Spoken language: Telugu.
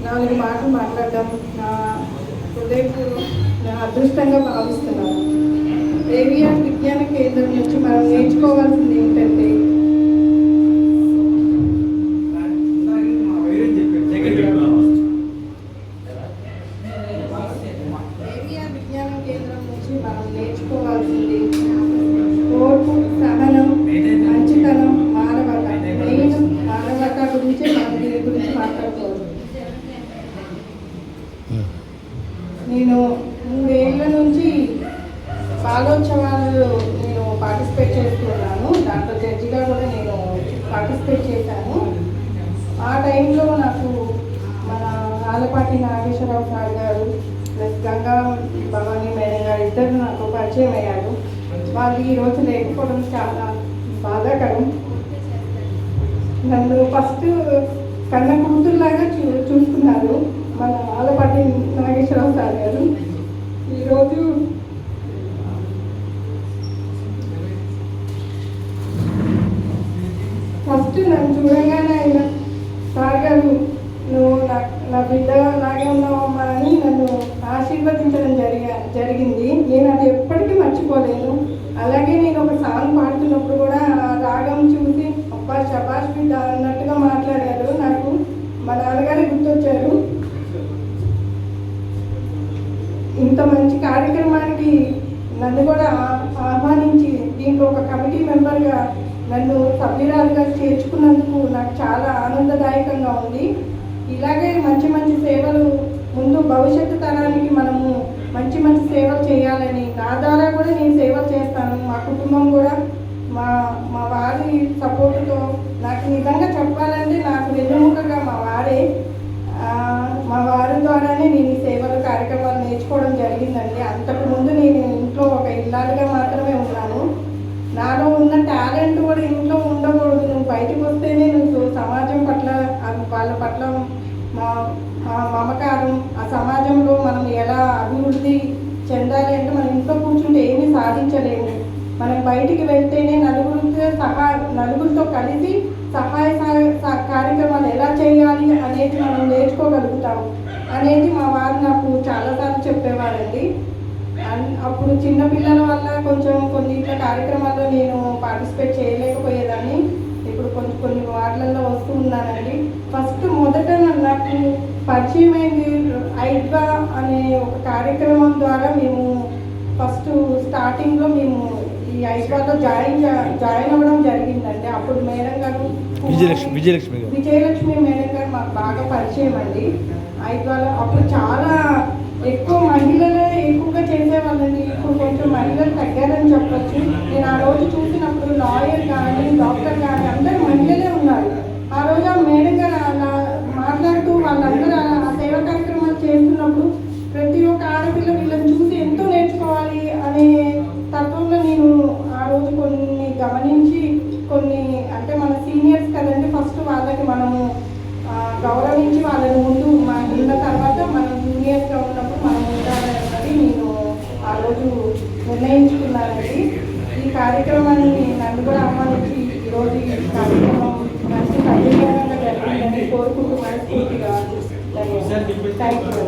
నాలుగు మాటలు మాట్లాడడం నా అదృష్టంగా భావిస్తున్నాను. ఏవిఆర్ విజ్ఞాన కేంద్రం నుంచి మనం నేర్చుకోవాల్సింది ఏంటంటే ఓర్పు, సహనం, మంచితనం, మానవత. మెయిన్ మానవత గురించి మనం దీని గురించి మాట్లాడుకోవాలి. నేను 3 ఏళ్ళ నుంచి బాలోత్సవాలు పార్టిసిపేట్ చేస్తున్నాను. దాంట్లో జడ్జిగా కూడా నేను పార్టిసిపేట్ చేశాను. ఆ టైంలో నాకు మన ఆలపాటి నాగేశ్వరరావు సార్ గారు ప్లస్ గంగా భవానీ మేడం గారు ఇద్దరు నాకు పరిచయం అయ్యారు. వాళ్ళు ఈరోజు లేకపోవడం చాలా బాధాకరం. నన్ను ఫస్ట్ కన్న కూతురులాగా చూస్తున్నారు మన ఆలపాటి నాగేశ్వరరావు సార్ గారు. ఈరోజు ఫస్ట్ నన్ను చూడగానే ఆయన సార్ గారు నువ్వు నా బిడ్డ లాగే ఉన్నావమ్మా అని నన్ను ఆశీర్వదించడం జరిగింది. నేను అది ఎప్పటికీ మర్చిపోలేను. అలాగే నేను ఒక సాంగ్ పాడుతున్నప్పుడు కూడా ఆ రాగం చూసి అబ్బా శబాష్ బిడ్డ అన్నట్టుగా మాట్లాడారు. నాకు మా నాన్నగారే గుర్తొచ్చారు. ఇంత మంచి కార్యక్రమానికి నన్ను కూడా ఆహ్వానించి దీంట్లో ఒక కమిటీ మెంబర్గా నన్ను సభ్యురాలుగా చేర్చుకున్నందుకు నాకు చాలా ఆనందదాయకంగా ఉంది. ఇలాగే మంచి మంచి సేవలు ముందు భవిష్యత్తు తరానికి మనము మంచి మంచి సేవలు చేయాలని నా ద్వారా కూడా నేను సేవలు చేస్తాను. మా కుటుంబం కూడా మా వారి సపోర్టుతో నాకు నిజంగా చెప్పాలంటే నాకు వెన్నుముకగా మా వారి ద్వారానే నేను ఈ సేవలు కార్యక్రమాలు నేర్చుకోవడం జరిగిందండి. అంతకుముందు నేను ఇంట్లో ఒక ఇల్లాలుగా మాత్రమే ఉన్నాను. నాలో ఉన్న టాలెంట్ కూడా ఇంట్లో ఉండకూడదు. నువ్వు బయటకు వస్తేనే నువ్వు సమాజం పట్ల వాళ్ళ పట్ల మా మమకారం, ఆ సమాజంలో మనం ఎలా అభివృద్ధి చెందాలి అంటే మనం ఇంట్లో కూర్చుంటే ఏమీ సాధించలేము. మనం బయటికి వెళ్తేనే నలుగురితో కలిసి సహాయ కార్యక్రమాలు ఎలా చేయాలి అనేది మనం నేర్చుకోగలుగుతాం అనేది మా వారు నాకు చాలాసార్లు చెప్పేవారండి. అప్పుడు చిన్నపిల్లల వల్ల కొన్ని ఇట్లా కార్యక్రమాల్లో నేను పార్టిసిపేట్ చేయలేకపోయేదాన్ని. ఇప్పుడు కొన్ని వాటిలలో వస్తూ ఉన్నానండి. మొదట నాకు పరిచయం అయింది ఐడ్వా అనే ఒక కార్యక్రమం ద్వారా. మేము ఫస్ట్ స్టార్టింగ్లో మేము ఈ ఐడ్వాలో జాయిన్ అవ్వడం జరిగిందండి. అప్పుడు మేడం గారు విజయలక్ష్మి మేడం గారు మాకు బాగా పరిచయం అండి. ఐడ్వాలో అప్పుడు చాలా ఎక్కువ మహిళలే ఎక్కువగా చేసేవాళ్ళండి. ఇప్పుడు కొంచెం మహిళలు తగ్గారని చెప్పచ్చు. నేను ఆ రోజు చూసినప్పుడు లాయర్ కానీ డాక్టర్ కానీ అందరూ మహిళలే ఉన్నారు. ఆ రోజు ఆ మేడం గారు అలా మాట్లాడుతూ వాళ్ళందరూ ఆ సేవా కార్యక్రమాలు చేస్తున్నప్పుడు ప్రతి ఒక్క ఆడపిల్ల వీళ్ళని చూసి ఎంతో నేర్చుకోవాలి అనే తత్వంలో నేను ఆ రోజు కొన్ని గమనించి అంటే మన సీనియర్స్ కదండి, ఫస్ట్ వాళ్ళకి మనము గౌరవించి వాళ్ళని ముందు ఉన్న తర్వాత మనం జూనియర్స్గా ఉన్నప్పుడు మనం ఉండాలన్నది నేను ఆ రోజు నిర్ణయించుకున్నానండి. ఈ కార్యక్రమాన్ని నన్ను కూడా ఆహ్వానించి ఈరోజు ఈ కార్యక్రమం మంచి సజీవంగా జరిగిందని కోరుకుంటూ మనస్ఫూర్తిగా థ్యాంక్ యూ.